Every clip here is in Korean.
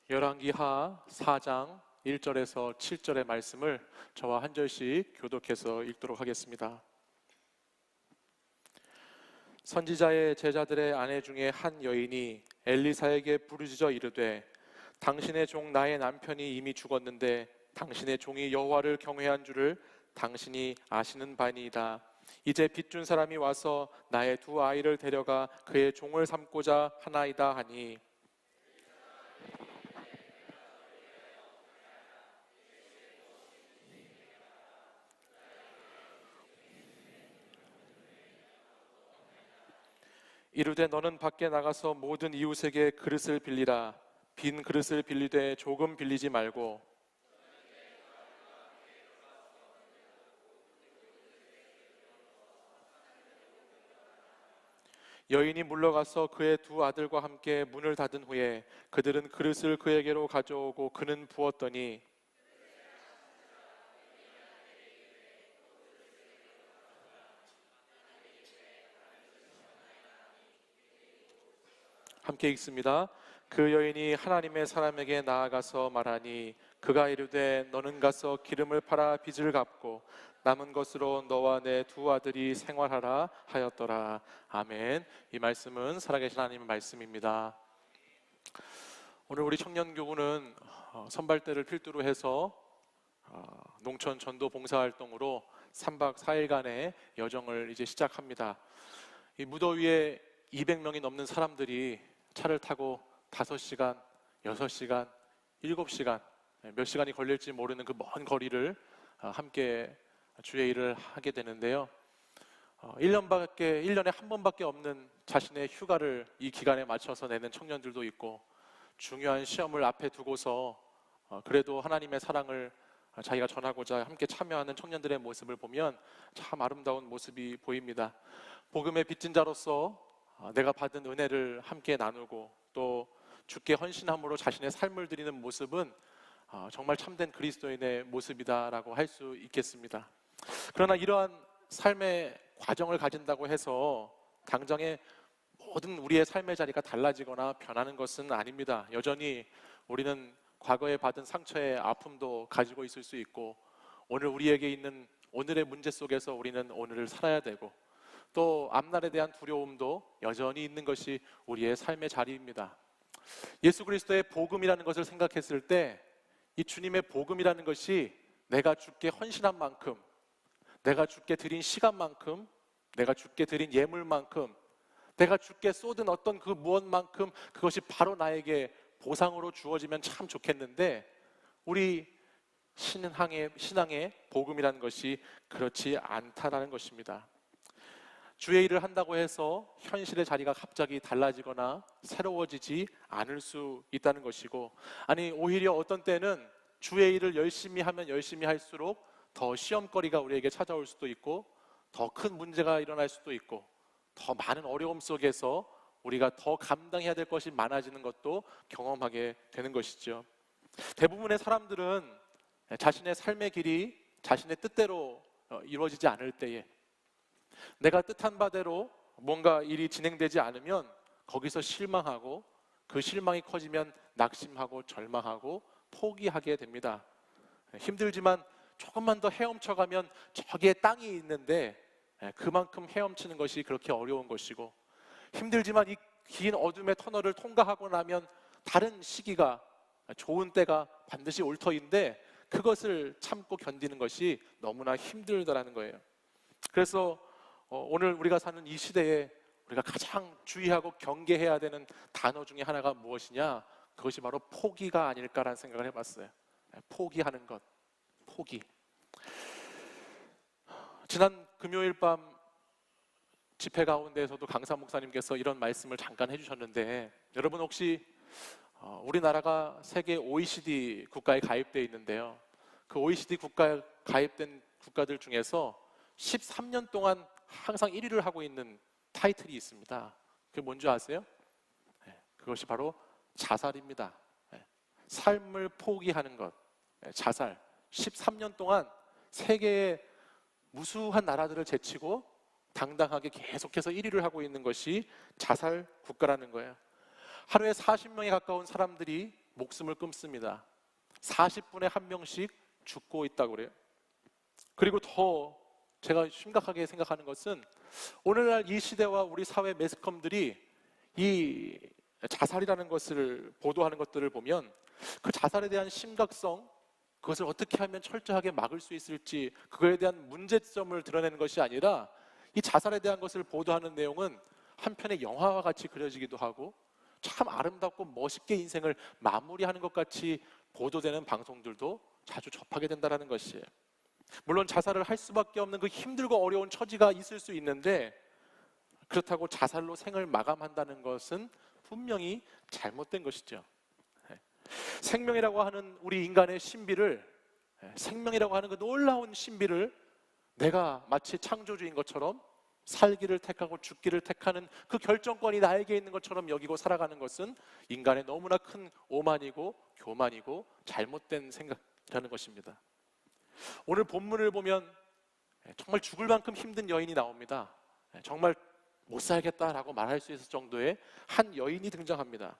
열왕기하 4장 1절에서 7절의 말씀을 저와 한 절씩 교독해서 읽도록 하겠습니다. 선지자의 제자들의 아내 중에 한 여인이 엘리사에게 부르짖어 이르되 당신의 종 나의 남편이 이미 죽었는데 당신의 종이 여호와를 경외한 줄을 당신이 아시는 바니이다. 이제 빚준 사람이 와서 나의 두 아이를 데려가 그의 종을 삼고자 하나이다 하니 이르되 너는 밖에 나가서 모든 이웃에게 그릇을 빌리라. 빈 그릇을 빌리되 조금 빌리지 말고 여인이 물러가서 그의 두 아들과 함께 문을 닫은 후에 그들은 그릇을 그에게로 가져오고 그는 부었더니 함께 읽습니다. 그 여인이 하나님의 사람에게 나아가서 말하니 그가 이르되 너는 가서 기름을 팔아 빚을 갚고 남은 것으로 너와 내 두 아들이 생활하라 하였더라. 아멘. 이 말씀은 살아계신 하나님의 말씀입니다. 오늘 우리 청년교구는 선발대를 필두로 해서 농촌 전도 봉사활동으로 3박 4일간의 여정을 이제 시작합니다. 이 무더위에 200명이 넘는 사람들이 차를 타고 5시간, 6시간, 7시간 몇 시간이 걸릴지 모르는 그 먼 거리를 함께 주의 일을 하게 되는데요. 1년에 한 번밖에 없는 자신의 휴가를 이 기간에 맞춰서 내는 청년들도 있고 중요한 시험을 앞에 두고서 그래도 하나님의 사랑을 자기가 전하고자 함께 참여하는 청년들의 모습을 보면 참 아름다운 모습이 보입니다. 복음의 빚진 자로서 내가 받은 은혜를 함께 나누고 또 주께 헌신함으로 자신의 삶을 드리는 모습은 정말 참된 그리스도인의 모습이다라고 할 수 있겠습니다. 그러나 이러한 삶의 과정을 가진다고 해서 당장에 모든 우리의 삶의 자리가 달라지거나 변하는 것은 아닙니다. 여전히 우리는 과거에 받은 상처의 아픔도 가지고 있을 수 있고 오늘 우리에게 있는 오늘의 문제 속에서 우리는 오늘을 살아야 되고 또 앞날에 대한 두려움도 여전히 있는 것이 우리의 삶의 자리입니다. 예수 그리스도의 복음이라는 것을 생각했을 때 이 주님의 복음이라는 것이 내가 주께 헌신한 만큼, 내가 주께 드린 시간만큼, 내가 주께 드린 예물만큼, 내가 주께 쏟은 어떤 그 무엇만큼 그것이 바로 나에게 보상으로 주어지면 참 좋겠는데 우리 신앙의 복음이라는 것이 그렇지 않다라는 것입니다. 주의 일을 한다고 해서 현실의 자리가 갑자기 달라지거나 새로워지지 않을 수 있다는 것이고, 아니 오히려 어떤 때는 주의 일을 열심히 하면 열심히 할수록 더 시험거리가 우리에게 찾아올 수도 있고 더 큰 문제가 일어날 수도 있고 더 많은 어려움 속에서 우리가 더 감당해야 될 것이 많아지는 것도 경험하게 되는 것이죠. 대부분의 사람들은 자신의 삶의 길이 자신의 뜻대로 이루어지지 않을 때에 내가 뜻한 바대로 뭔가 일이 진행되지 않으면 거기서 실망하고 그 실망이 커지면 낙심하고 절망하고 포기하게 됩니다. 힘들지만 조금만 더 헤엄쳐가면 저기에 땅이 있는데 그만큼 헤엄치는 것이 그렇게 어려운 것이고 힘들지만 이 긴 어둠의 터널을 통과하고 나면 다른 시기가 좋은 때가 반드시 올 터인데 그것을 참고 견디는 것이 너무나 힘들다라는 거예요. 그래서 오늘 우리가 사는 이 시대에 우리가 가장 주의하고 경계해야 되는 단어 중에 하나가 무엇이냐? 그것이 바로 포기가 아닐까라는 생각을 해봤어요. 포기하는 것, 포기. 지난 금요일 밤 집회 가운데에서도 강사 목사님께서 이런 말씀을 잠깐 해주셨는데 여러분 혹시 우리나라가 세계 OECD 국가에 가입되어 있는데요. 그 OECD 국가에 가입된 국가들 중에서 13년 동안 항상 1위를 하고 있는 타이틀이 있습니다. 그게 뭔지 아세요? 그것이 바로 자살입니다. 삶을 포기하는 것, 자살. 13년 동안 세계의 무수한 나라들을 제치고 당당하게 계속해서 1위를 하고 있는 것이 자살 국가라는 거예요. 하루에 40명에 가까운 사람들이 목숨을 끊습니다. 40분에 한 명씩 죽고 있다고 그래요. 그리고 더 제가 심각하게 생각하는 것은 오늘날 이 시대와 우리 사회 매스컴들이 이 자살이라는 것을 보도하는 것들을 보면 그 자살에 대한 심각성, 그것을 어떻게 하면 철저하게 막을 수 있을지, 그거에 대한 문제점을 드러내는 것이 아니라 이 자살에 대한 것을 보도하는 내용은 한편의 영화와 같이 그려지기도 하고 참 아름답고 멋있게 인생을 마무리하는 것 같이 보도되는 방송들도 자주 접하게 된다는 것이에요. 물론 자살을 할 수밖에 없는 그 힘들고 어려운 처지가 있을 수 있는데, 그렇다고 자살로 생을 마감한다는 것은 분명히 잘못된 것이죠. 생명이라고 하는 우리 인간의 신비를, 생명이라고 하는 그 놀라운 신비를 내가 마치 창조주인 것처럼 살기를 택하고 죽기를 택하는 그 결정권이 나에게 있는 것처럼 여기고 살아가는 것은 인간의 너무나 큰 오만이고 교만이고 잘못된 생각이라는 것입니다. 오늘 본문을 보면 정말 죽을 만큼 힘든 여인이 나옵니다. 정말 못 살겠다라고 말할 수 있을 정도의 한 여인이 등장합니다.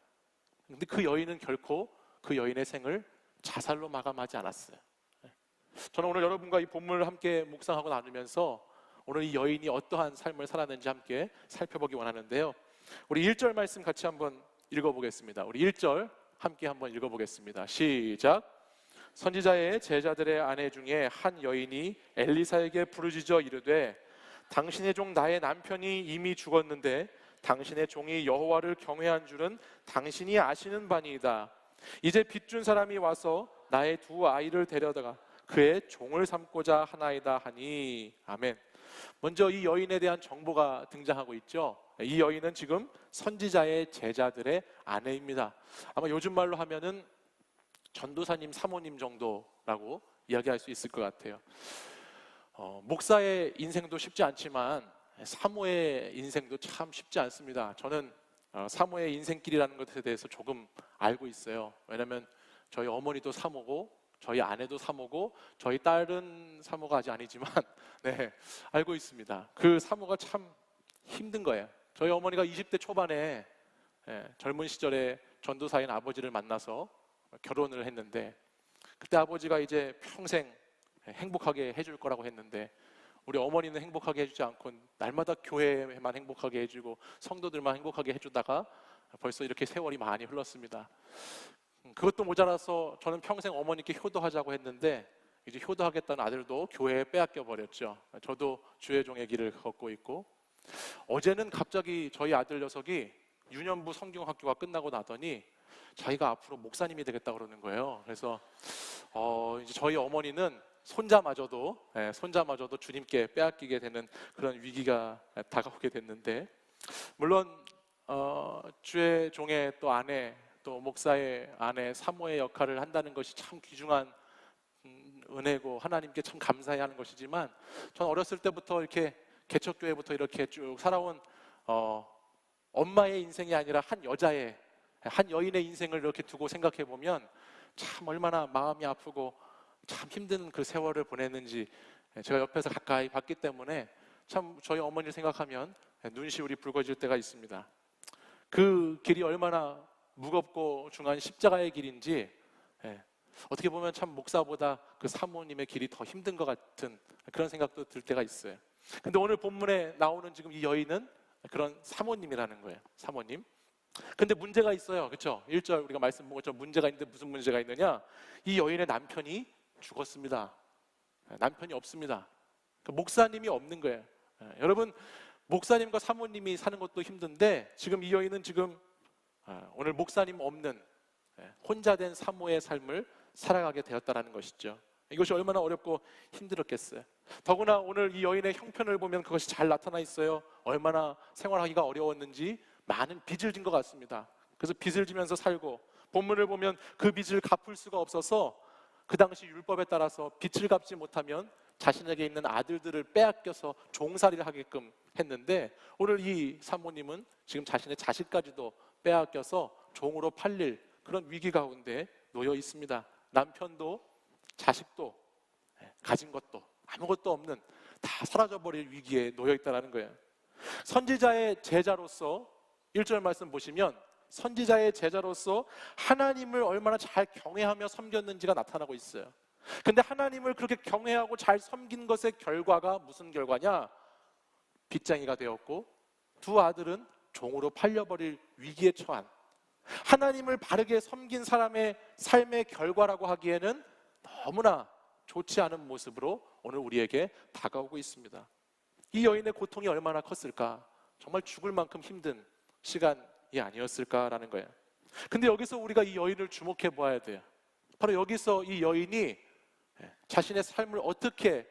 근데 그 여인은 결코 그 여인의 생을 자살로 마감하지 않았어요. 저는 오늘 여러분과 이 본문을 함께 묵상하고 나누면서 오늘 이 여인이 어떠한 삶을 살았는지 함께 살펴보기 원하는데요. 우리 1절 말씀 같이 한번 읽어보겠습니다. 우리 1절 함께 한번 읽어보겠습니다. 시작. 선지자의 제자들의 아내 중에 한 여인이 엘리사에게 부르짖어 이르되 당신의 종 나의 남편이 이미 죽었는데 당신의 종이 여호와를 경외한 줄은 당신이 아시는 바니이다. 이제 빚준 사람이 와서 나의 두 아이를 데려다가 그의 종을 삼고자 하나이다 하니. 아멘. 먼저 이 여인에 대한 정보가 등장하고 있죠. 이 여인은 지금 선지자의 제자들의 아내입니다. 아마 요즘 말로 하면은 전도사님 사모님 정도라고 이야기할 수 있을 것 같아요. 목사의 인생도 쉽지 않지만 사모의 인생도 참 쉽지 않습니다. 저는 사모의 인생길이라는 것에 대해서 조금 알고 있어요. 왜냐하면 저희 어머니도 사모고 저희 아내도 사모고 저희 딸은 사모가 아직 아니지만 네, 알고 있습니다. 그 사모가 참 힘든 거예요. 저희 어머니가 20대 초반에 젊은 시절에 전도사인 아버지를 만나서 결혼을 했는데, 그때 아버지가 이제 평생 행복하게 해줄 거라고 했는데 우리 어머니는 행복하게 해주지 않고 날마다 교회만 행복하게 해주고 성도들만 행복하게 해주다가 벌써 이렇게 세월이 많이 흘렀습니다. 그것도 모자라서 저는 평생 어머니께 효도하자고 했는데 이제 효도하겠다는 아들도 교회에 빼앗겨 버렸죠. 저도 주의 종의 길을 걷고 있고, 어제는 갑자기 저희 아들 녀석이 유년부 성경학교가 끝나고 나더니 자기가 앞으로 목사님이 되겠다 그러는 거예요. 그래서 이제 저희 어머니는 손자마저도 주님께 빼앗기게 되는 그런 위기가 다가오게 됐는데, 물론 주의 종의 또 아내, 또 목사의 아내, 사모의 역할을 한다는 것이 참 귀중한 은혜고 하나님께 참 감사해야 하는 것이지만, 전 어렸을 때부터 이렇게 개척교회부터 이렇게 쭉 살아온 엄마의 인생이 아니라 한 여자의, 한 여인의 인생을 이렇게 두고 생각해 보면 참 얼마나 마음이 아프고 참 힘든 그 세월을 보냈는지 제가 옆에서 가까이 봤기 때문에 참 저희 어머니를 생각하면 눈시울이 붉어질 때가 있습니다. 그 길이 얼마나 무겁고 중한 십자가의 길인지 어떻게 보면 참 목사보다 그 사모님의 길이 더 힘든 것 같은 그런 생각도 들 때가 있어요. 근데 오늘 본문에 나오는 지금 이 여인은 그런 사모님이라는 거예요. 사모님. 근데 문제가 있어요. 그렇죠? 1절 우리가 말씀 본 것처럼 문제가 있는데 무슨 문제가 있느냐? 이 여인의 남편이 죽었습니다. 남편이 없습니다. 목사님이 없는 거예요. 여러분, 목사님과 사모님이 사는 것도 힘든데 지금 이 여인은 지금 오늘 목사님 없는 혼자 된 사모의 삶을 살아가게 되었다는 것이죠. 이것이 얼마나 어렵고 힘들었겠어요. 더구나 오늘 이 여인의 형편을 보면 그것이 잘 나타나 있어요. 얼마나 생활하기가 어려웠는지 많은 빚을 진 것 같습니다. 그래서 빚을 지면서 살고, 본문을 보면 그 빚을 갚을 수가 없어서 그 당시 율법에 따라서 빚을 갚지 못하면 자신에게 있는 아들들을 빼앗겨서 종살이를 하게끔 했는데, 오늘 이 사모님은 지금 자신의 자식까지도 빼앗겨서 종으로 팔릴 그런 위기 가운데 놓여 있습니다. 남편도 자식도 가진 것도 아무것도 없는, 다 사라져버릴 위기에 놓여 있다는 거예요. 선지자의 제자로서 1절 말씀 보시면 선지자의 제자로서 하나님을 얼마나 잘 경외하며 섬겼는지가 나타나고 있어요. 근데 하나님을 그렇게 경외하고 잘 섬긴 것의 결과가 무슨 결과냐? 빚쟁이가 되었고 두 아들은 종으로 팔려버릴 위기에 처한, 하나님을 바르게 섬긴 사람의 삶의 결과라고 하기에는 너무나 좋지 않은 모습으로 오늘 우리에게 다가오고 있습니다. 이 여인의 고통이 얼마나 컸을까? 정말 죽을 만큼 힘든 시간이 아니었을까라는 거예요. 근데 여기서 우리가 이 여인을 주목해 보아야 돼요. 바로 여기서 이 여인이 자신의 삶을 어떻게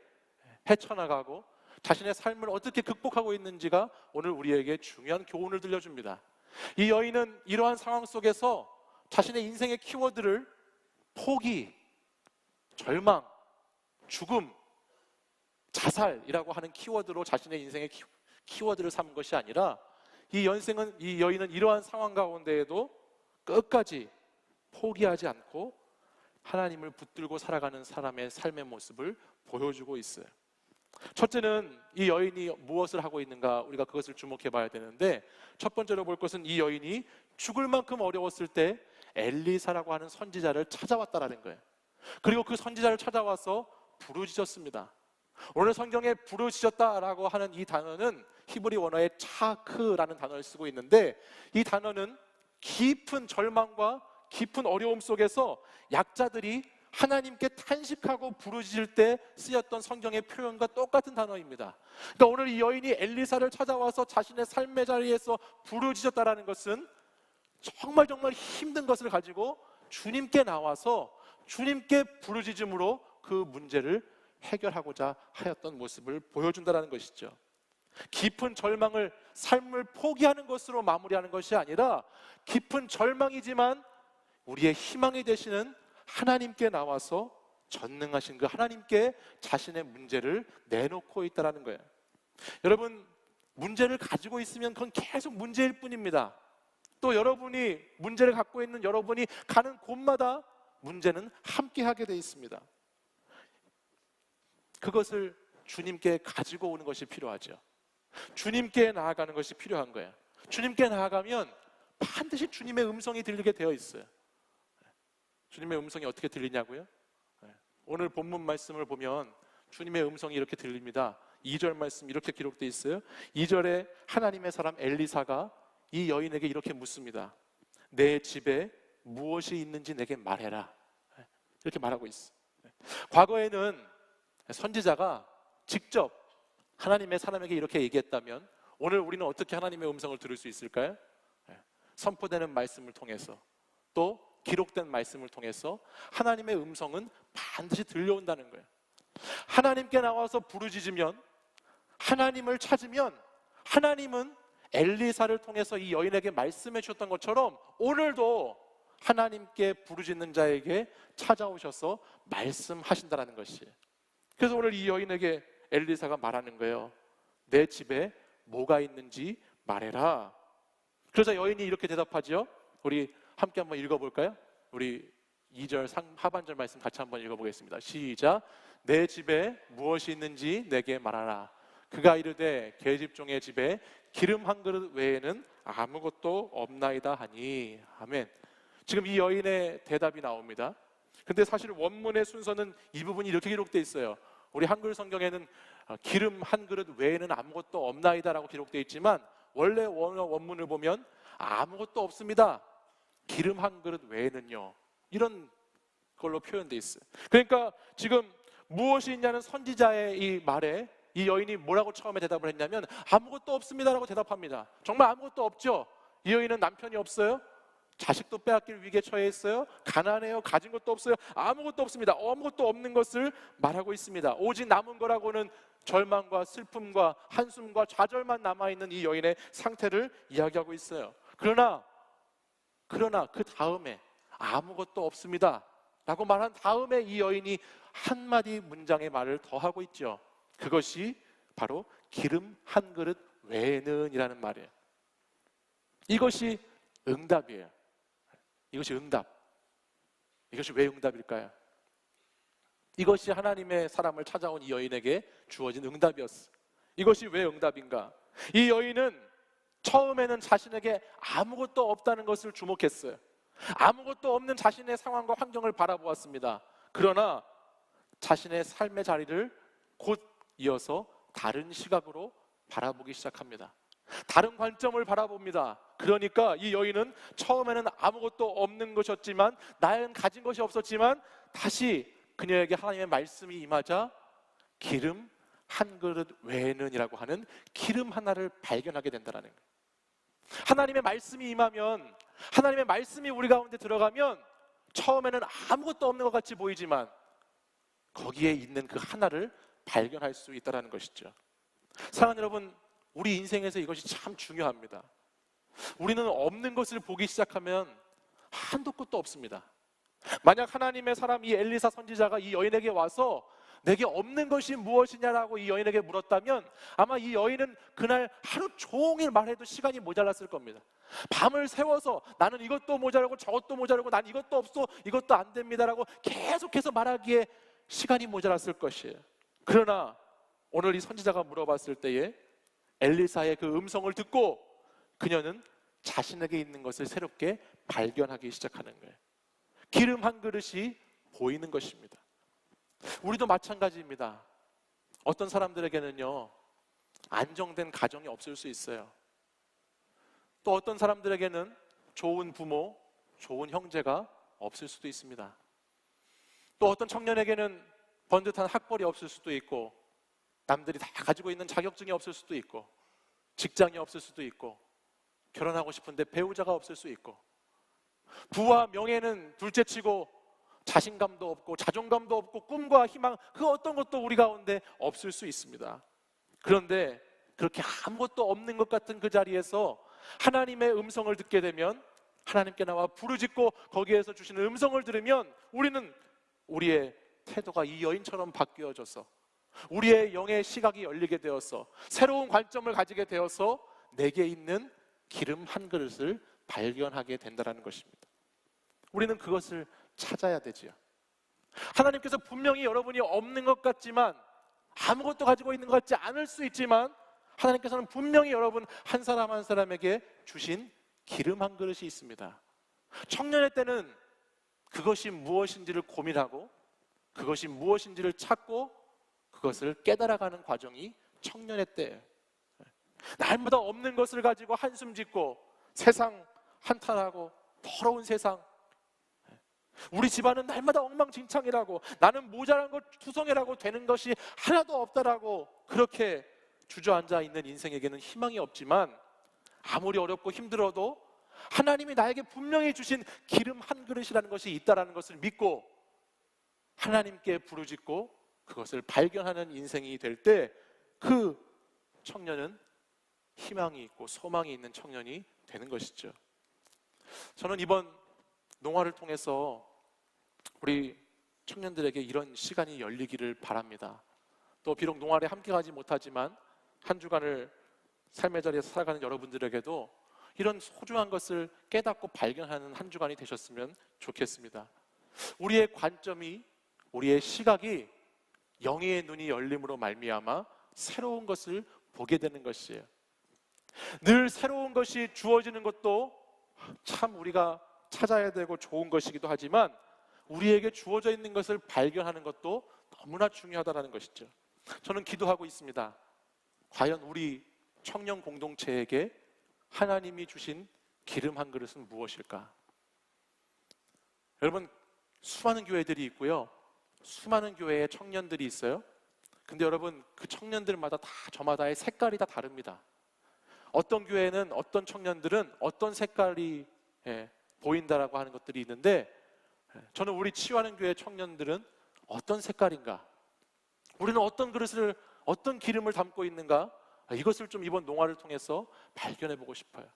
헤쳐나가고 자신의 삶을 어떻게 극복하고 있는지가 오늘 우리에게 중요한 교훈을 들려줍니다. 이 여인은 이러한 상황 속에서 자신의 인생의 키워드를 포기, 절망, 죽음, 자살이라고 하는 키워드로 자신의 인생의 키워드를 삼은 것이 아니라 이 여인은 이러한 상황 가운데에도 끝까지 포기하지 않고 하나님을 붙들고 살아가는 사람의 삶의 모습을 보여주고 있어요. 첫째는 이 여인이 무엇을 하고 있는가, 우리가 그것을 주목해 봐야 되는데, 첫 번째로 볼 것은 이 여인이 죽을 만큼 어려웠을 때 엘리사라고 하는 선지자를 찾아왔다라는 거예요. 그리고 그 선지자를 찾아와서 부르짖었습니다. 오늘 성경에 부르짖었다라고 하는 이 단어는 히브리 원어의 차크라는 단어를 쓰고 있는데, 이 단어는 깊은 절망과 깊은 어려움 속에서 약자들이 하나님께 탄식하고 부르짖을 때 쓰였던 성경의 표현과 똑같은 단어입니다. 그러니까 오늘 이 여인이 엘리사를 찾아와서 자신의 삶의 자리에서 부르짖었다라는 것은 정말 힘든 것을 가지고 주님께 나와서 주님께 부르짖음으로 그 문제를 해결하고자 하였던 모습을 보여준다는 것이죠. 깊은 절망을 삶을 포기하는 것으로 마무리하는 것이 아니라 깊은 절망이지만 우리의 희망이 되시는 하나님께 나와서 전능하신 그 하나님께 자신의 문제를 내놓고 있다는 거예요. 여러분, 문제를 가지고 있으면 그건 계속 문제일 뿐입니다. 또 여러분이 문제를 갖고 있는 여러분이 가는 곳마다 문제는 함께하게 돼 있습니다. 그것을 주님께 가지고 오는 것이 필요하죠. 주님께 나아가는 것이 필요한 거예요. 주님께 나아가면 반드시 주님의 음성이 들리게 되어 있어요. 주님의 음성이 어떻게 들리냐고요? 오늘 본문 말씀을 보면 주님의 음성이 이렇게 들립니다. 2절 말씀 이렇게 기록되어 있어요. 2절에 하나님의 사람 엘리사가 이 여인에게 이렇게 묻습니다. 내 집에 무엇이 있는지 내게 말해라. 이렇게 말하고 있어. 과거에는 선지자가 직접 하나님의 사람에게 이렇게 얘기했다면 오늘 우리는 어떻게 하나님의 음성을 들을 수 있을까요? 선포되는 말씀을 통해서, 또 기록된 말씀을 통해서 하나님의 음성은 반드시 들려온다는 거예요. 하나님께 나와서 부르짖으면, 하나님을 찾으면 하나님은 엘리사를 통해서 이 여인에게 말씀해 주셨던 것처럼 오늘도 하나님께 부르짖는 자에게 찾아오셔서 말씀하신다는 것이에요. 그래서 오늘 이 여인에게 엘리사가 말하는 거예요. 내 집에 뭐가 있는지 말해라. 그래서 여인이 이렇게 대답하죠. 우리 함께 한번 읽어볼까요? 우리 2절 하반절 말씀 같이 한번 읽어보겠습니다. 시작. 내 집에 무엇이 있는지 내게 말하라. 그가 이르되 계집종의 집에 기름 한 그릇 외에는 아무것도 없나이다 하니. 아멘. 지금 이 여인의 대답이 나옵니다. 근데 사실 원문의 순서는 이 부분이 이렇게 기록되어 있어요. 우리 한글 성경에는 기름 한 그릇 외에는 아무것도 없나이다라고 기록되어 있지만 원래 원문을 보면 아무것도 없습니다. 기름 한 그릇 외에는요. 이런 걸로 표현되어 있어요. 그러니까 지금 무엇이 있냐는 선지자의 이 말에 이 여인이 뭐라고 처음에 대답을 했냐면 아무것도 없습니다라고 대답합니다. 정말 아무것도 없죠. 이 여인은 남편이 없어요. 자식도 빼앗길 위기에 처해 있어요. 가난해요. 가진 것도 없어요. 아무것도 없습니다. 아무것도 없는 것을 말하고 있습니다. 오직 남은 거라고는 절망과 슬픔과 한숨과 좌절만 남아있는 이 여인의 상태를 이야기하고 있어요. 그러나 그 다음에 아무것도 없습니다 라고 말한 다음에 이 여인이 한마디 문장의 말을 더 하고 있죠. 그것이 바로 기름 한 그릇 외에는 이라는 말이에요. 이것이 응답이에요. 이것이 응답. 이것이 왜 응답일까요? 이것이 하나님의 사람을 찾아온 이 여인에게 주어진 응답이었어요. 이것이 왜 응답인가? 이 여인은 처음에는 자신에게 아무것도 없다는 것을 주목했어요. 아무것도 없는 자신의 상황과 환경을 바라보았습니다. 그러나 자신의 삶의 자리를 곧 이어서 다른 시각으로 바라보기 시작합니다. 다른 관점을 바라봅니다. 그러니까 이 여인은 처음에는 아무것도 없는 것이었지만, 나는 가진 것이 없었지만 다시 그녀에게 하나님의 말씀이 임하자 기름 한 그릇 외에는이라고 하는 기름 하나를 발견하게 된다는 거예요. 하나님의 말씀이 임하면, 하나님의 말씀이 우리 가운데 들어가면 처음에는 아무것도 없는 것 같이 보이지만 거기에 있는 그 하나를 발견할 수 있다는 것이죠. 사랑하는 여러분, 우리 인생에서 이것이 참 중요합니다. 우리는 없는 것을 보기 시작하면 한도 끝도 없습니다. 만약 하나님의 사람 이 엘리사 선지자가 이 여인에게 와서 내게 없는 것이 무엇이냐라고 이 여인에게 물었다면 아마 이 여인은 그날 하루 종일 말해도 시간이 모자랐을 겁니다. 밤을 새워서 나는 이것도 모자라고 저것도 모자라고 난 이것도 없어 이것도 안 됩니다라고 계속해서 말하기에 시간이 모자랐을 것이에요. 그러나 오늘 이 선지자가 물어봤을 때에 엘리사의 그 음성을 듣고 그녀는 자신에게 있는 것을 새롭게 발견하기 시작하는 거예요. 기름 한 그릇이 보이는 것입니다. 우리도 마찬가지입니다. 어떤 사람들에게는요, 안정된 가정이 없을 수 있어요. 또 어떤 사람들에게는 좋은 부모, 좋은 형제가 없을 수도 있습니다. 또 어떤 청년에게는 번듯한 학벌이 없을 수도 있고, 남들이 다 가지고 있는 자격증이 없을 수도 있고, 직장이 없을 수도 있고, 결혼하고 싶은데 배우자가 없을 수 있고, 부와 명예는 둘째치고 자신감도 없고 자존감도 없고 꿈과 희망 그 어떤 것도 우리 가운데 없을 수 있습니다. 그런데 그렇게 아무것도 없는 것 같은 그 자리에서 하나님의 음성을 듣게 되면, 하나님께 나와 부르짖고 거기에서 주시는 음성을 들으면 우리는 우리의 태도가 이 여인처럼 바뀌어져서 우리의 영의 시각이 열리게 되어서 새로운 관점을 가지게 되어서 내게 있는 기름 한 그릇을 발견하게 된다는 것입니다. 우리는 그것을 찾아야 되지요. 하나님께서 분명히 여러분이 없는 것 같지만, 아무것도 가지고 있는 것 같지 않을 수 있지만, 하나님께서는 분명히 여러분 한 사람 한 사람에게 주신 기름 한 그릇이 있습니다. 청년의 때는 그것이 무엇인지를 고민하고 그것이 무엇인지를 찾고 그것을 깨달아가는 과정이 청년의 때예요. 날마다 없는 것을 가지고 한숨 짓고 세상 한탄하고 더러운 세상, 우리 집안은 날마다 엉망진창이라고, 나는 모자란 것 투성이라고 되는 것이 하나도 없다라고 그렇게 주저앉아 있는 인생에게는 희망이 없지만, 아무리 어렵고 힘들어도 하나님이 나에게 분명히 주신 기름 한 그릇이라는 것이 있다는 것을 믿고 하나님께 부르짖고 그것을 발견하는 인생이 될 때 그 청년은 희망이 있고 소망이 있는 청년이 되는 것이죠. 저는 이번 농화를 통해서 우리 청년들에게 이런 시간이 열리기를 바랍니다. 또 비록 농화에 함께 가지 못하지만 한 주간을 삶의 자리에서 살아가는 여러분들에게도 이런 소중한 것을 깨닫고 발견하는 한 주간이 되셨으면 좋겠습니다. 우리의 관점이, 우리의 시각이 영의 눈이 열림으로 말미암아 새로운 것을 보게 되는 것이에요. 늘 새로운 것이 주어지는 것도 참 우리가 찾아야 되고 좋은 것이기도 하지만, 우리에게 주어져 있는 것을 발견하는 것도 너무나 중요하다는 것이죠. 저는 기도하고 있습니다. 과연 우리 청년 공동체에게 하나님이 주신 기름 한 그릇은 무엇일까? 여러분, 수많은 교회들이 있고요, 수많은 교회에 청년들이 있어요. 근데 여러분, 그 청년들마다 다 저마다의 색깔이 다 다릅니다. 어떤 교회는, 어떤 청년들은 어떤 색깔이 보인다라고 하는 것들이 있는데, 저는 우리 치유하는 교회 청년들은 어떤 색깔인가, 우리는 어떤 그릇을, 어떤 기름을 담고 있는가, 이것을 좀 이번 농화를 통해서 발견해 보고 싶어요.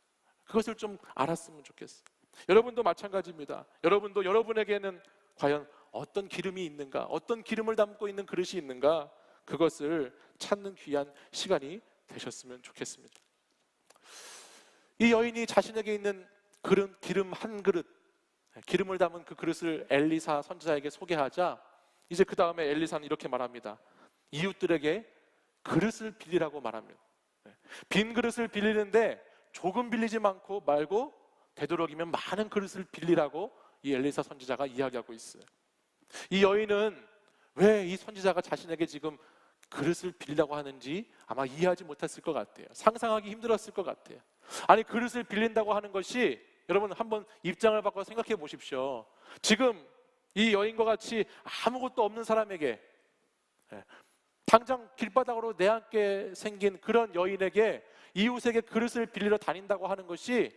그것을 좀 알았으면 좋겠어요. 여러분도 마찬가지입니다. 여러분도 여러분에게는 과연 어떤 기름이 있는가, 어떤 기름을 담고 있는 그릇이 있는가, 그것을 찾는 귀한 시간이 되셨으면 좋겠습니다. 이 여인이 자신에게 있는 기름 한 그릇, 기름을 담은 그 그릇을 엘리사 선지자에게 소개하자, 이제 그 다음에 엘리사는 이렇게 말합니다. 이웃들에게 그릇을 빌리라고 말합니다. 빈 그릇을 빌리는데 조금 빌리지 말고 되도록이면 많은 그릇을 빌리라고 이 엘리사 선지자가 이야기하고 있어요. 이 여인은 왜 이 선지자가 자신에게 지금 그릇을 빌리라고 하는지 아마 이해하지 못했을 것 같아요. 상상하기 힘들었을 것 같아요. 아니, 그릇을 빌린다고 하는 것이, 여러분 한번 입장을 바꿔 생각해 보십시오. 지금 이 여인과 같이 아무것도 없는 사람에게, 당장 길바닥으로 내앉게 생긴 그런 여인에게 이웃에게 그릇을 빌리러 다닌다고 하는 것이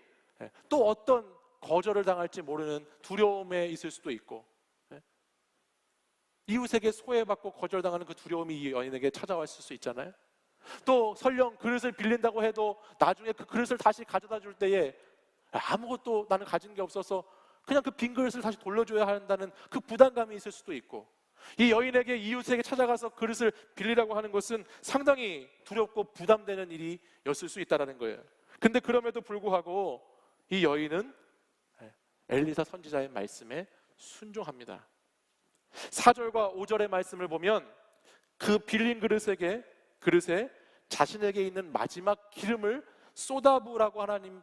또 어떤 거절을 당할지 모르는 두려움에 있을 수도 있고, 이웃에게 소외받고 거절당하는 그 두려움이 이 여인에게 찾아왔을 수 있잖아요. 또 설령 그릇을 빌린다고 해도 나중에 그 그릇을 다시 가져다 줄 때에 아무것도 나는 가진 게 없어서 그냥 그 빈 그릇을 다시 돌려줘야 한다는 그 부담감이 있을 수도 있고, 이 여인에게 이웃에게 찾아가서 그릇을 빌리라고 하는 것은 상당히 두렵고 부담되는 일이었을 수 있다는 거예요. 근데 그럼에도 불구하고 이 여인은 엘리사 선지자의 말씀에 순종합니다. 4절과 5절의 말씀을 보면 그 빌린 그릇에 자신에게 있는 마지막 기름을 쏟아부으라고 하나님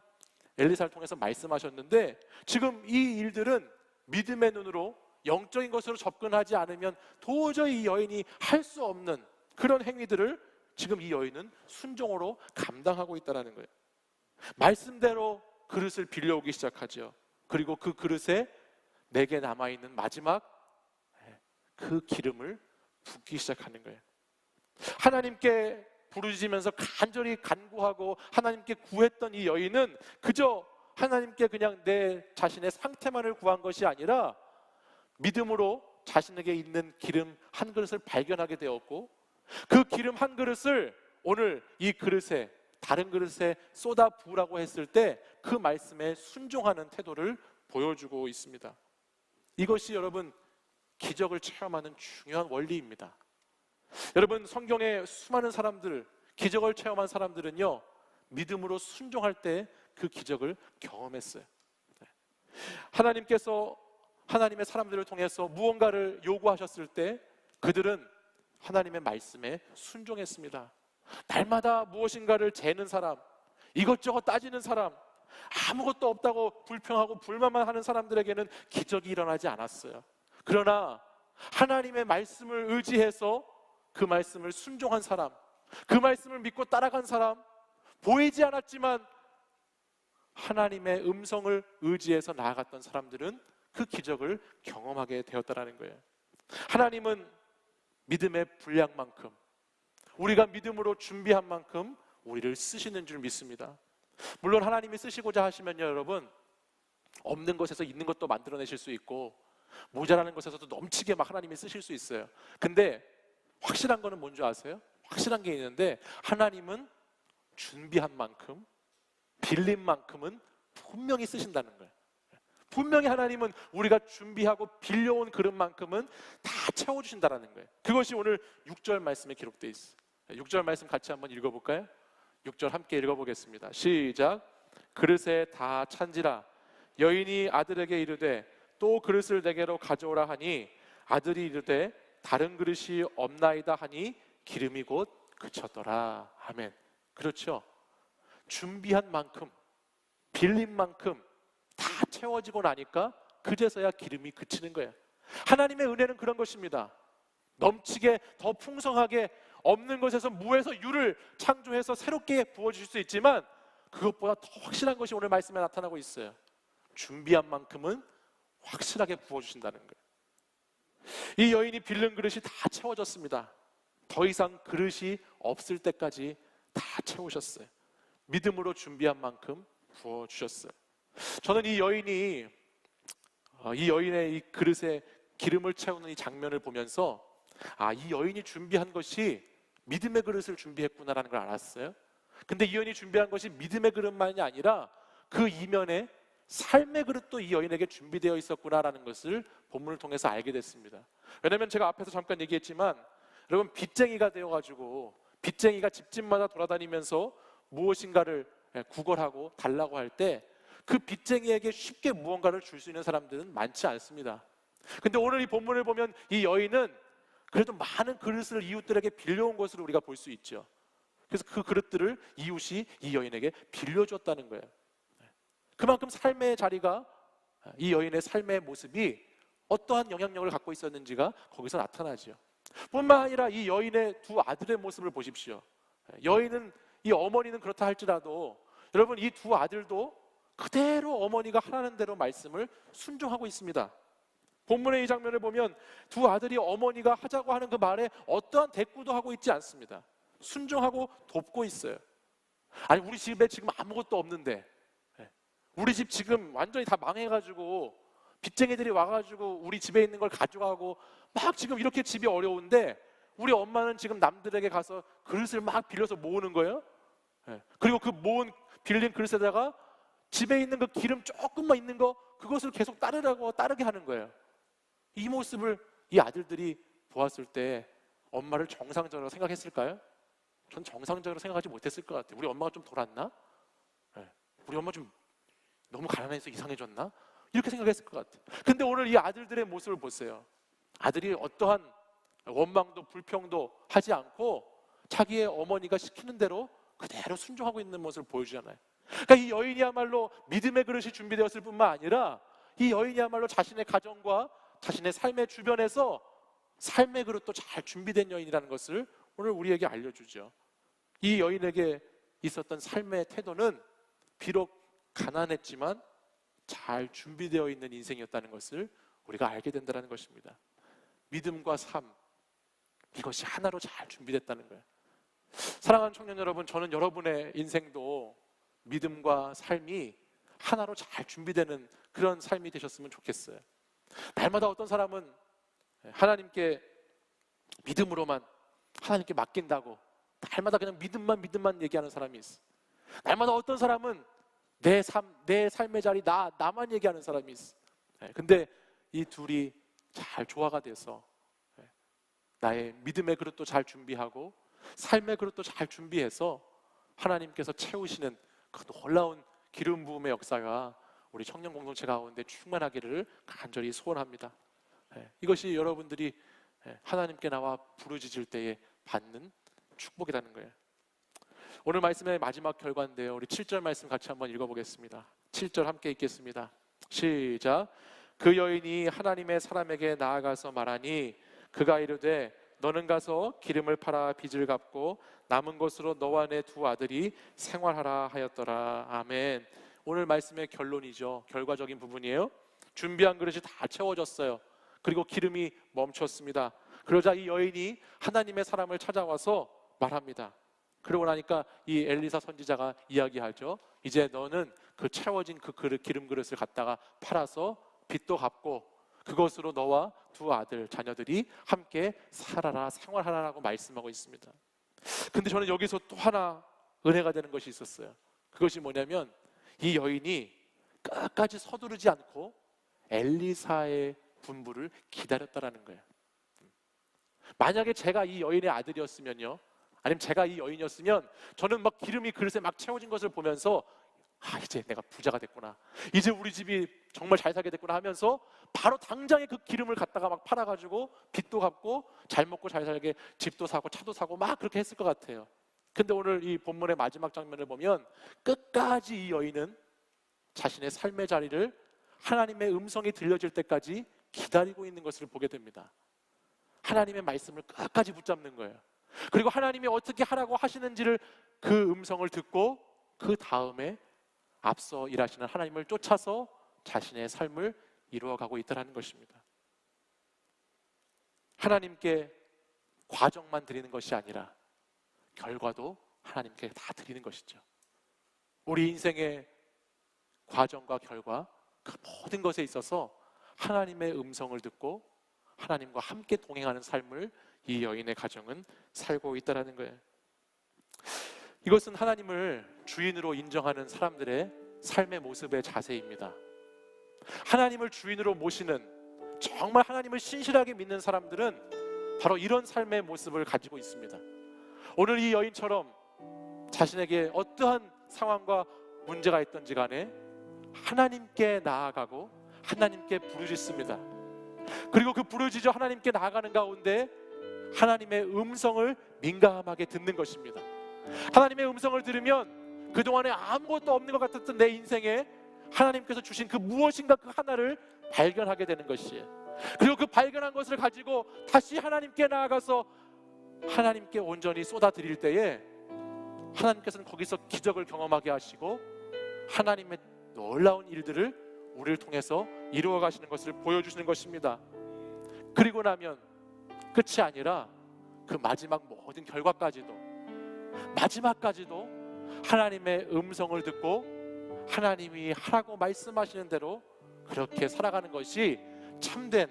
엘리사를 통해서 말씀하셨는데, 지금 이 일들은 믿음의 눈으로 영적인 것으로 접근하지 않으면 도저히 이 여인이 할 수 없는 그런 행위들을 지금 이 여인은 순종으로 감당하고 있다는 거예요. 말씀대로 그릇을 빌려오기 시작하죠. 그리고 그 그릇에 내게 남아있는 마지막 그 기름을 붓기 시작하는 거예요. 하나님께 부르짖으면서 간절히 간구하고 하나님께 구했던 이 여인은 그저 하나님께 그냥 내 자신의 상태만을 구한 것이 아니라 믿음으로 자신에게 있는 기름 한 그릇을 발견하게 되었고, 그 기름 한 그릇을 오늘 이 그릇에, 다른 그릇에 쏟아 부으라고 했을 때 그 말씀에 순종하는 태도를 보여주고 있습니다. 이것이 여러분 기적을 체험하는 중요한 원리입니다. 여러분, 성경의 수많은 사람들, 기적을 체험한 사람들은요, 믿음으로 순종할 때 그 기적을 경험했어요. 하나님께서 하나님의 사람들을 통해서 무언가를 요구하셨을 때 그들은 하나님의 말씀에 순종했습니다. 날마다 무엇인가를 재는 사람, 이것저것 따지는 사람, 아무것도 없다고 불평하고 불만만 하는 사람들에게는 기적이 일어나지 않았어요. 그러나 하나님의 말씀을 의지해서 그 말씀을 순종한 사람, 그 말씀을 믿고 따라간 사람, 보이지 않았지만 하나님의 음성을 의지해서 나아갔던 사람들은 그 기적을 경험하게 되었다는 거예요. 하나님은 믿음의 분량만큼, 우리가 믿음으로 준비한 만큼 우리를 쓰시는 줄 믿습니다. 물론 하나님이 쓰시고자 하시면요, 여러분, 없는 것에서 있는 것도 만들어내실 수 있고 모자라는 것에서도 넘치게 막 하나님이 쓰실 수 있어요. 근데 확실한 거는 뭔지 아세요? 확실한 게 있는데, 하나님은 준비한 만큼, 빌린 만큼은 분명히 쓰신다는 거예요. 분명히 하나님은 우리가 준비하고 빌려온 그릇만큼은 다 채워주신다는 거예요. 그것이 오늘 6절 말씀에 기록되어 있어요. 6절 말씀 같이 한번 읽어볼까요? 6절 함께 읽어보겠습니다. 시작. 그릇에 다 찬지라. 여인이 아들에게 이르되 또 그릇을 내게로 가져오라 하니 아들이 이르되 다른 그릇이 없나이다 하니 기름이 곧 그쳤더라. 아멘. 그렇죠. 준비한 만큼, 빌린 만큼 다 채워지고 나니까 그제서야 기름이 그치는 거예요. 하나님의 은혜는 그런 것입니다. 넘치게 더 풍성하게 없는 것에서 무에서 유를 창조해서 새롭게 부어주실 수 있지만 그것보다 더 확실한 것이 오늘 말씀에 나타나고 있어요. 준비한 만큼은 확실하게 부어주신다는 거예요. 이 여인이 빌린 그릇이 다 채워졌습니다. 더 이상 그릇이 없을 때까지 다 채우셨어요. 믿음으로 준비한 만큼 부어주셨어요. 저는 이 여인의 이 그릇에 기름을 채우는 이 장면을 보면서 이 여인이 준비한 것이 믿음의 그릇을 준비했구나라는 걸 알았어요. 근데 이 여인이 준비한 것이 믿음의 그릇만이 아니라 그 이면에 삶의 그릇도 이 여인에게 준비되어 있었구나라는 것을 본문을 통해서 알게 됐습니다. 왜냐하면 제가 앞에서 잠깐 얘기했지만, 여러분, 빚쟁이가 되어가지고 빚쟁이가 집집마다 돌아다니면서 무엇인가를 구걸하고 달라고 할 때 그 빚쟁이에게 쉽게 무언가를 줄 수 있는 사람들은 많지 않습니다. 근데 오늘 이 본문을 보면 이 여인은 그래도 많은 그릇을 이웃들에게 빌려온 것으로 우리가 볼 수 있죠. 그래서 그 그릇들을 이웃이 이 여인에게 빌려줬다는 거예요. 그만큼 삶의 자리가, 이 여인의 삶의 모습이 어떠한 영향력을 갖고 있었는지가 거기서 나타나죠. 뿐만 아니라 이 여인의 두 아들의 모습을 보십시오. 여인은, 이 어머니는 그렇다 할지라도 여러분, 이 두 아들도 그대로 어머니가 하라는 대로 말씀을 순종하고 있습니다. 본문의 이 장면을 보면 두 아들이 어머니가 하자고 하는 그 말에 어떠한 대꾸도 하고 있지 않습니다. 순종하고 돕고 있어요. 아니, 우리 집에 지금 아무것도 없는데, 우리 집 지금 완전히 다 망해가지고 빚쟁이들이 와가지고 우리 집에 있는 걸 가져가고 막 지금 이렇게 집이 어려운데 우리 엄마는 지금 남들에게 가서 그릇을 막 빌려서 모으는 거예요. 그리고 그 빌린 그릇에다가 집에 있는 그 기름 조금만 있는 거, 그것을 계속 따르게 하는 거예요. 이 모습을 이 아들들이 보았을 때 엄마를 정상적으로 생각했을까요? 전 정상적으로 생각하지 못했을 것 같아요. 우리 엄마가 좀 돌았나? 우리 엄마 좀 너무 가난해서 이상해졌나? 이렇게 생각했을 것 같아요. 근데 오늘 이 아들들의 모습을 보세요. 아들이 어떠한 원망도 불평도 하지 않고 자기의 어머니가 시키는 대로 그대로 순종하고 있는 모습을 보여주잖아요. 그러니까 이 여인이야말로 믿음의 그릇이 준비되었을 뿐만 아니라 이 여인이야말로 자신의 가정과 자신의 삶의 주변에서 삶의 그릇도 잘 준비된 여인이라는 것을 오늘 우리에게 알려주죠. 이 여인에게 있었던 삶의 태도는 비록 가난했지만 잘 준비되어 있는 인생이었다는 것을 우리가 알게 된다는 것입니다. 믿음과 삶, 이것이 하나로 잘 준비됐다는 거예요. 사랑하는 청년 여러분, 저는 여러분의 인생도 믿음과 삶이 하나로 잘 준비되는 그런 삶이 되셨으면 좋겠어요. 날마다 어떤 사람은 하나님께 믿음으로만, 하나님께 맡긴다고 날마다 그냥 믿음만 얘기하는 사람이 있어. 날마다 어떤 사람은 내 삶의 자리, 나만 얘기하는 사람이 있어. 근데 이 둘이 잘 조화가 돼서 나의 믿음의 그릇도 잘 준비하고 삶의 그릇도 잘 준비해서 하나님께서 채우시는 그 놀라운 기름 부음의 역사가 우리 청년 공동체 가운데 충만하기를 간절히 소원합니다. 이것이 여러분들이 하나님께 나와 부르짖을 때에 받는 축복이라는 거예요. 오늘 말씀의 마지막 결과인데요, 우리 7절 말씀 같이 한번 읽어보겠습니다. 7절 함께 읽겠습니다. 시작. 그 여인이 하나님의 사람에게 나아가서 말하니 그가 이르되 너는 가서 기름을 팔아 빚을 갚고 남은 것으로 너와 내 두 아들이 생활하라 하였더라. 아멘. 오늘 말씀의 결론이죠. 결과적인 부분이에요. 준비한 그릇이 다 채워졌어요. 그리고 기름이 멈췄습니다. 그러자 이 여인이 하나님의 사람을 찾아와서 말합니다. 그러고 나니까 이 엘리사 선지자가 이야기하죠. 이제 너는 그 채워진 그 기름 그릇을 갖다가 팔아서 빚도 갚고 그것으로 너와 두 아들, 자녀들이 함께 살아라, 생활하라라고 말씀하고 있습니다. 근데 저는 여기서 또 하나 은혜가 되는 것이 있었어요. 그것이 뭐냐면 이 여인이 끝까지 서두르지 않고 엘리사의 분부를 기다렸다라는 거예요. 만약에 제가 이 여인의 아들이었으면요, 아니면 제가 이 여인이었으면 저는 막 기름이 그릇에 막 채워진 것을 보면서 이제 내가 부자가 됐구나, 이제 우리 집이 정말 잘 살게 됐구나 하면서 바로 당장에 그 기름을 갖다가 막 팔아가지고 빚도 갚고 잘 먹고 잘 살게 집도 사고 차도 사고 막 그렇게 했을 것 같아요. 근데 오늘 이 본문의 마지막 장면을 보면 끝까지 이 여인은 자신의 삶의 자리를 하나님의 음성이 들려질 때까지 기다리고 있는 것을 보게 됩니다. 하나님의 말씀을 끝까지 붙잡는 거예요. 그리고 하나님이 어떻게 하라고 하시는지를 그 음성을 듣고 그 다음에 앞서 일하시는 하나님을 쫓아서 자신의 삶을 이루어가고 있다는 것입니다. 하나님께 과정만 드리는 것이 아니라 결과도 하나님께 다 드리는 것이죠. 우리 인생의 과정과 결과, 그 모든 것에 있어서 하나님의 음성을 듣고 하나님과 함께 동행하는 삶을 이 여인의 가정은 살고 있다는 거예요. 이것은 하나님을 주인으로 인정하는 사람들의 삶의 모습의 자세입니다. 하나님을 주인으로 모시는, 정말 하나님을 신실하게 믿는 사람들은 바로 이런 삶의 모습을 가지고 있습니다. 오늘 이 여인처럼 자신에게 어떠한 상황과 문제가 있던지 간에 하나님께 나아가고 하나님께 부르짖습니다. 그리고 그 부르짖어 하나님께 나아가는 가운데 하나님의 음성을 민감하게 듣는 것입니다. 하나님의 음성을 들으면 그동안에 아무것도 없는 것 같았던 내 인생에 하나님께서 주신 그 무엇인가 그 하나를 발견하게 되는 것이에요. 그리고 그 발견한 것을 가지고 다시 하나님께 나아가서 하나님께 온전히 쏟아드릴 때에 하나님께서는 거기서 기적을 경험하게 하시고 하나님의 놀라운 일들을 우리를 통해서 이루어 가시는 것을 보여주시는 것입니다. 그리고 나면 끝이 아니라 그 마지막 모든 결과까지도, 마지막까지도 하나님의 음성을 듣고 하나님이 하라고 말씀하시는 대로 그렇게 살아가는 것이 참된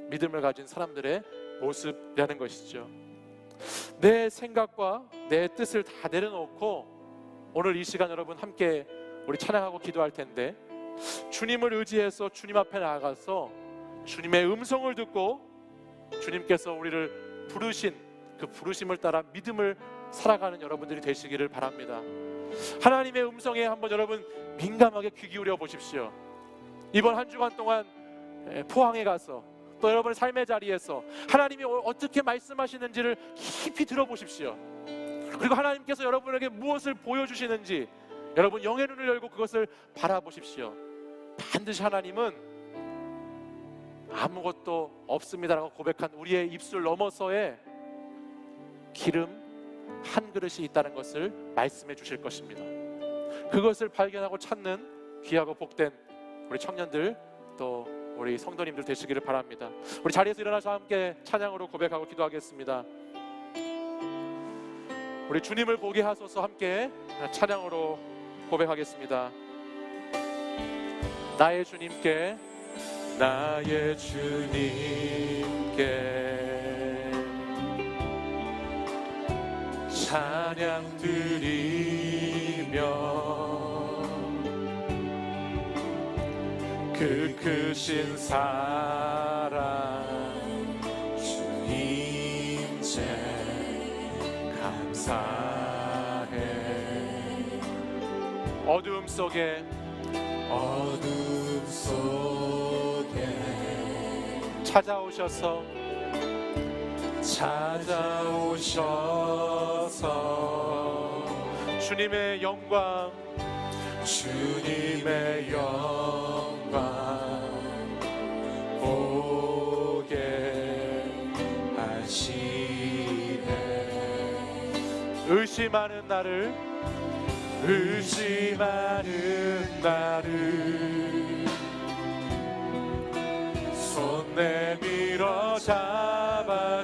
믿음을 가진 사람들의 모습이라는 것이죠. 내 생각과 내 뜻을 다 내려놓고 오늘 이 시간 여러분 함께 우리 찬양하고 기도할 텐데, 주님을 의지해서 주님 앞에 나아가서 주님의 음성을 듣고 주님께서 우리를 부르신 그 부르심을 따라 믿음을 살아가는 여러분들이 되시기를 바랍니다. 하나님의 음성에 한번 여러분 민감하게 귀 기울여 보십시오. 이번 한 주간 동안 포항에 가서 또 여러분의 삶의 자리에서 하나님이 어떻게 말씀하시는지를 깊이 들어보십시오. 그리고 하나님께서 여러분에게 무엇을 보여주시는지 여러분 영의 눈을 열고 그것을 바라보십시오. 반드시 하나님은 아무것도 없습니다라고 고백한 우리의 입술 너머서에 기름 한 그릇이 있다는 것을 말씀해 주실 것입니다. 그것을 발견하고 찾는 귀하고 복된 우리 청년들 또 우리 성도님들 되시기를 바랍니다. 우리 자리에서 일어나서 함께 찬양으로 고백하고 기도하겠습니다. 우리 주님을 보게 하소서 함께 찬양으로 고백하겠습니다. 나의 주님께, 나의 주님께 찬양 드리며 그 크신 사랑 주님께 감사해. 어둠 속에 찾아오셔서 주님의 영광 보게 하시네. 의심하는 나를 손 내밀어 잡아주시네.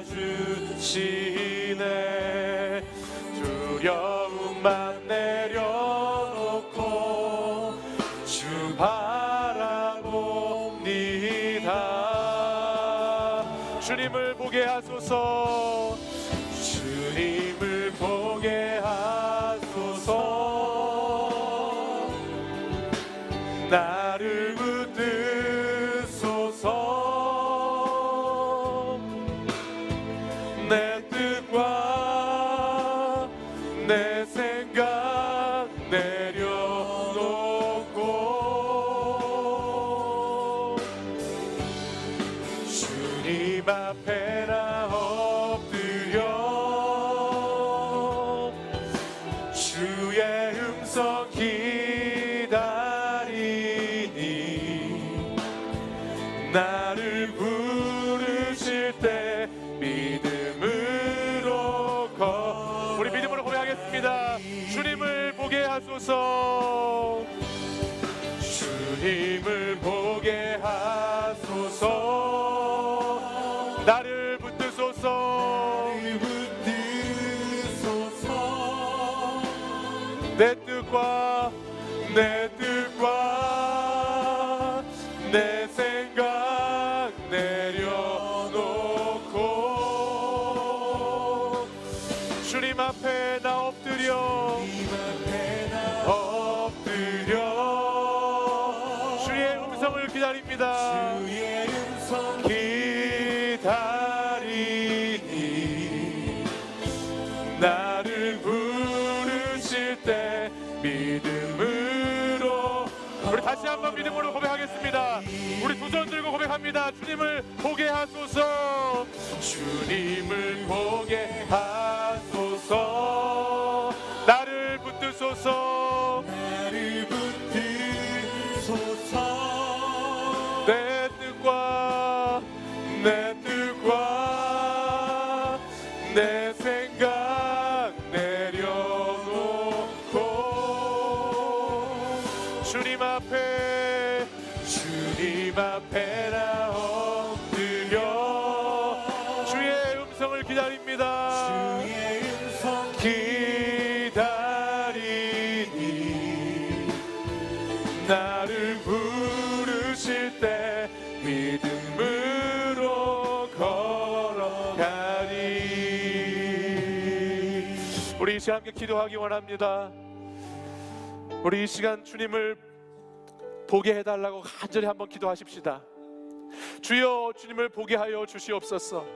두려움만 내려놓고 주 바라봅니다. 주님을 보게 하소서. 주님을 보게 하소서. 나를 붙드소서. 내 뜻과 내 생각 내려놓고 주님 앞에 나 엎드려 주의 음성 기다리니 나를 부르실 때 믿음으로 우리 믿음으로 고백하겠습니다. 주님을 보게 하소서. 주님을 보게 하소서. 나를 붙드소서. 내 뜻과 내 생각 내려놓고 주님 앞에 나 엎드려 주의 음성을 기다립니다. 기다리니 나를 부르실 때 믿음으로. 우리 다시 한번 믿음으로 고백하겠습니다. 우리 두 손 들고 고백합니다. 주님을 보게 하소서. 주님을 보게 하소서. 우리 이 시간 함께 기도하기 원합니다. 우리 이 시간 주님을 보게 해달라고 간절히 한번 기도하십시다. 주여 주님을 보게 하여 주시옵소서.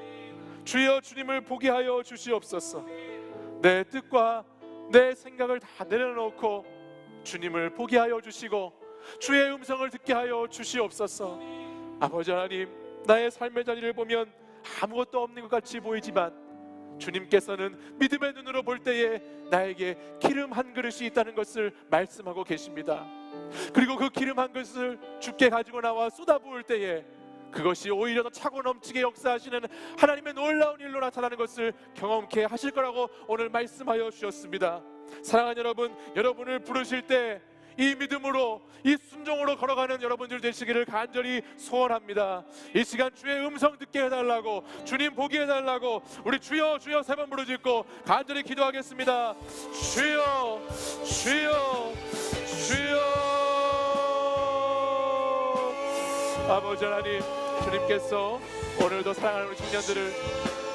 주여 주님을 보게 하여 주시옵소서. 내 뜻과 내 생각을 다 내려놓고 주님을 보게 하여 주시고 주의 음성을 듣게 하여 주시옵소서. 아버지 하나님, 나의 삶의 자리를 보면 아무것도 없는 것 같이 보이지만 주님께서는 믿음의 눈으로 볼 때에 나에게 기름 한 그릇이 있다는 것을 말씀하고 계십니다. 그리고 그 기름 한 그릇을 주께 가지고 나와 쏟아부을 때에 그것이 오히려 더 차고 넘치게 역사하시는 하나님의 놀라운 일로 나타나는 것을 경험케 하실 거라고 오늘 말씀하여 주셨습니다. 사랑하는 여러분, 여러분을 부르실 때 이 믿음으로, 이 순종으로 걸어가는 여러분들 되시기를 간절히 소원합니다. 이 시간 주의 음성 듣게 해달라고, 주님 보게 해달라고 우리 주여 주여 세 번 부르짖고 간절히 기도하겠습니다. 주여 주여 주여. 아버지 하나님, 주님께서 오늘도 사랑하는 우리 청년들을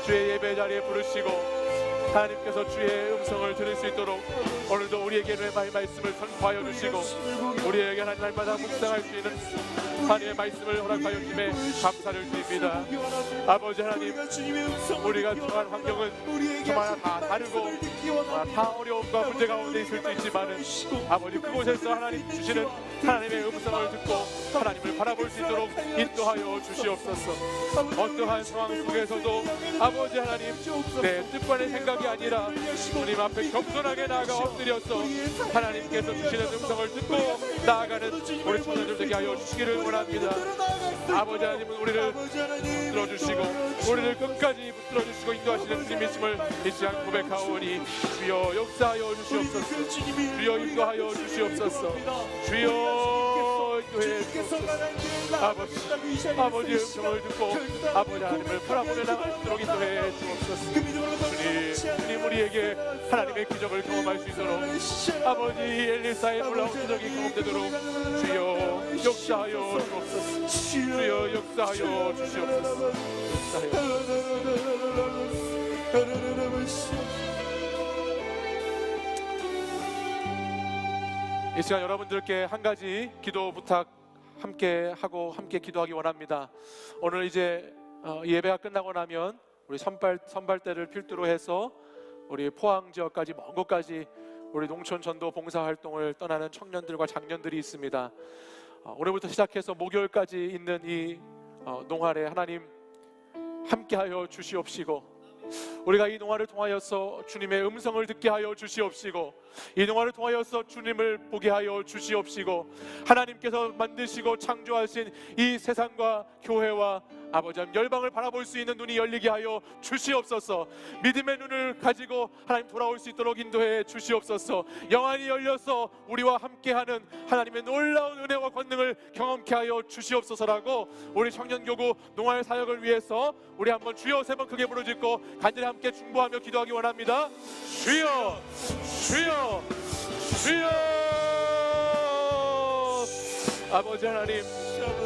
주의 예배 자리에 부르시고 하나님께서 주의 음성을 들을 수 있도록 오늘도 우리에게 의 말씀을 선포하여 주시고 우리에게 하나님 날마다 묵상할 수 있는 하나님의 말씀을 허락하여 주심에 감사를 드립니다. 아버지 하나님, 우리가 처한 환경은 정말 다 다르고 다 어려움과 문제 가운데 있을 수 있지만은 아버지, 그곳에서 하나님 주시는 하나님의 음성을 듣고 하나님을 바라볼 수 있도록 인도하여 주시옵소서. 어떠한 상황 속에서도 아버지 하나님, 내 뜻과 내 생각이 아니라 주님 앞에 겸손하게 나아가 엎드려서 하나님께서 주시는 음성을 듣고 나아가는 우리 청년들 되게 하여 주시기를 원합니다. 아버지 하나님은 우리를 붙들어주시고 우리를 끝까지 붙들어주시고 인도하시는 주님이심을 이 시간 고백하오니 주여 역사하여 주시옵소서. 주여 인도하여 주시옵소서. 주여 인도해 주옵소서. 아버지 음성을 듣고 아버지 하나님을 바라보며 나가도록 인도해 주옵소서. 주님 우리에게 하나님의 기적을 경험할 수 있도록 아버지 엘리사의 놀라운 기적이 경험되도록 주여 역사하여 주옵소서. 주여 역사하여 주시옵소서. 이 시간 여러분들께 한 가지 기도 부탁 함께 하고 함께 기도하기 원합니다. 오늘 이제 예배가 끝나고 나면 우리 선발대를 필두로 해서 우리 포항 지역까지 먼 곳까지 우리 농촌 전도 봉사 활동을 떠나는 청년들과 장년들이 있습니다. 오늘부터 시작해서 목요일까지 있는 이 농활에 하나님 함께하여 주시옵시고 우리가 이 농활을 통하여서 주님의 음성을 듣게 하여 주시옵시고 이 농활을 통하여서 주님을 보게 하여 주시옵시고 하나님께서 만드시고 창조하신 이 세상과 교회와 아버지 하나님 열방을 바라볼 수 있는 눈이 열리게 하여 주시옵소서. 믿음의 눈을 가지고 하나님 돌아올 수 있도록 인도해 주시옵소서. 영안이 열려서 우리와 함께하는 하나님의 놀라운 은혜와 권능을 경험케 하여 주시옵소서라고 우리 청년교구 농활 사역을 위해서 우리 한번 주여 세 번 크게 부르짖고 간절히 함께 중보하며 기도하기 원합니다. 주여 주여 주여. 아버지 하나님,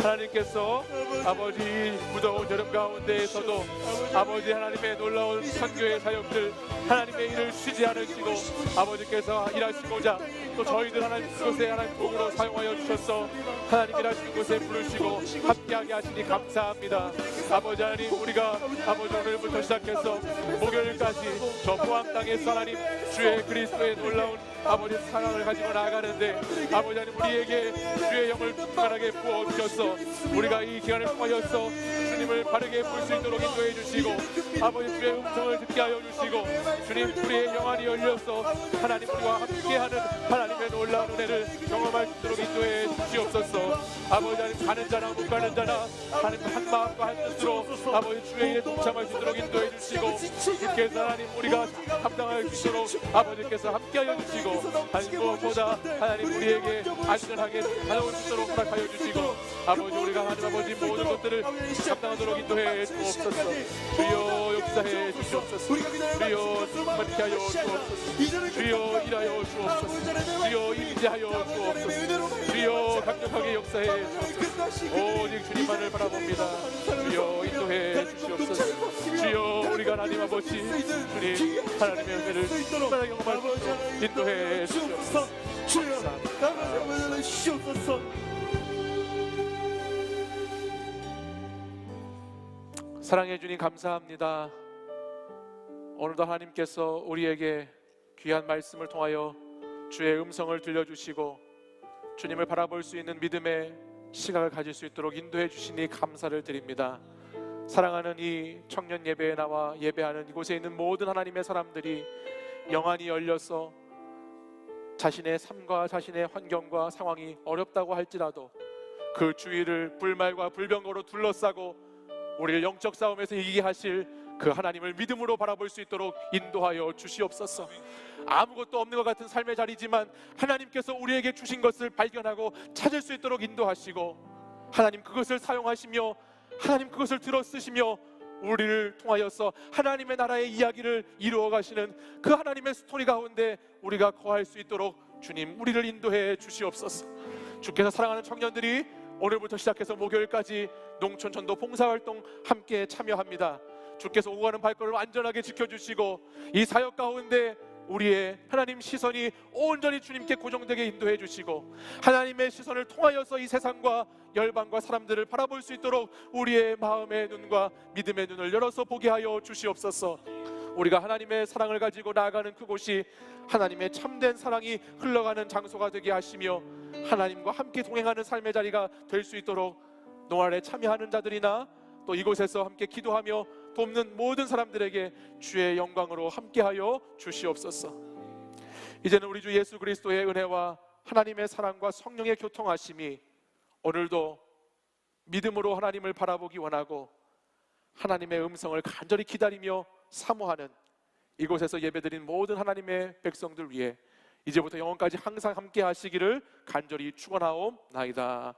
하나님께서 아버지 무더운 여름 가운데에서도 아버지 하나님의 놀라운 선교의 사역들 하나님의 일을 쉬지 않으시고 아버지께서 일하시고자 또 저희들 하나님 그곳에 하나님 도구로 사용하여 주셔서 하나님 일하시는 곳에 부르시고 함께하게 하시니 감사합니다. 아버지 하나님, 우리가 아버지 오늘부터 시작해서 목요일까지 저 포항 땅에서 하나님 주의 그리스도의 놀라운 아버지 사랑을 가지고 나아가는데 아버지 하나님 우리에게 주의 영을 충만하게 부어주셔서 우리가 이 기간을 통하여서 주님을 바르게 볼 수 있도록 인도해 주시고 아버지 주의 음성을 듣게 하여 주시고 주님 우리의 영안이 열려서 하나님 우리와 함께하는 하나님의 놀라운 은혜를 경험할 수 있도록 인도해 주시옵소서. 아버지 하나님 가는 자나 못 가는 자나 하나님 한 마음과 한 뜻으로 아버지 주의 일에 동참할 수 있도록 인도해 주시고 주께서 하나님 우리가 감당할 수 있도록 아버지께서 함께하여 주시고 하나님 무엇보다 하나님 우리에게 안전하게 다녀올 수 있도록 허락하여 주시고 아버지 우리가 하나님 아버지 모든 것들을 감당하도록 인도해 주옵소서. 주여 역사해 주시옵소서. 주여 충만케 하여 주옵소서. 주여 일하여 주옵소서. 주여 임재하여 주옵소서. 주여 강력하게 역사해 주옵소서. 오직 주님만을 바라봅니다. 주여 인도해 주시옵소서. 주여 우리가 하나님 아버지, 주님 하나님의 은혜를 충만하게 경험할 수 있도록 인도해 주옵소서. 주여 나가게 주옵소서. 사랑해 주님 감사합니다. 오늘도 하나님께서 우리에게 귀한 말씀을 통하여 주의 음성을 들려주시고 주님을 바라볼 수 있는 믿음의 시각을 가질 수 있도록 인도해 주시니 감사를 드립니다. 사랑하는 이 청년 예배에 나와 예배하는 이곳에 있는 모든 하나님의 사람들이 영안이 열려서 자신의 삶과 자신의 환경과 상황이 어렵다고 할지라도 그 주위를 불말과 불병거로 둘러싸고 우리를 영적 싸움에서 이기게 하실 그 하나님을 믿음으로 바라볼 수 있도록 인도하여 주시옵소서. 아무것도 없는 것 같은 삶의 자리지만 하나님께서 우리에게 주신 것을 발견하고 찾을 수 있도록 인도하시고 하나님 그것을 사용하시며 하나님 그것을 들어 쓰시며 우리를 통하여서 하나님의 나라의 이야기를 이루어 가시는 그 하나님의 스토리 가운데 우리가 거할 수 있도록 주님 우리를 인도해 주시옵소서. 주께서 사랑하는 청년들이 오늘부터 시작해서 목요일까지 농촌 전도 봉사활동 함께 참여합니다. 주께서 오고 가는 발걸음을 안전하게 지켜주시고 이 사역 가운데 우리의 하나님 시선이 온전히 주님께 고정되게 인도해 주시고 하나님의 시선을 통하여서 이 세상과 열방과 사람들을 바라볼 수 있도록 우리의 마음의 눈과 믿음의 눈을 열어서 보게 하여 주시옵소서. 우리가 하나님의 사랑을 가지고 나아가는 그곳이 하나님의 참된 사랑이 흘러가는 장소가 되게 하시며 하나님과 함께 동행하는 삶의 자리가 될 수 있도록 노알에 참여하는 자들이나 또 이곳에서 함께 기도하며 돕는 모든 사람들에게 주의 영광으로 함께하여 주시옵소서. 이제는 우리 주 예수 그리스도의 은혜와 하나님의 사랑과 성령의 교통하심이 오늘도 믿음으로 하나님을 바라보기 원하고 하나님의 음성을 간절히 기다리며 사모하는 이곳에서 예배드린 모든 하나님의 백성들 위해 이제부터 영원까지 항상 함께 하시기를 간절히 축원하옵나이다.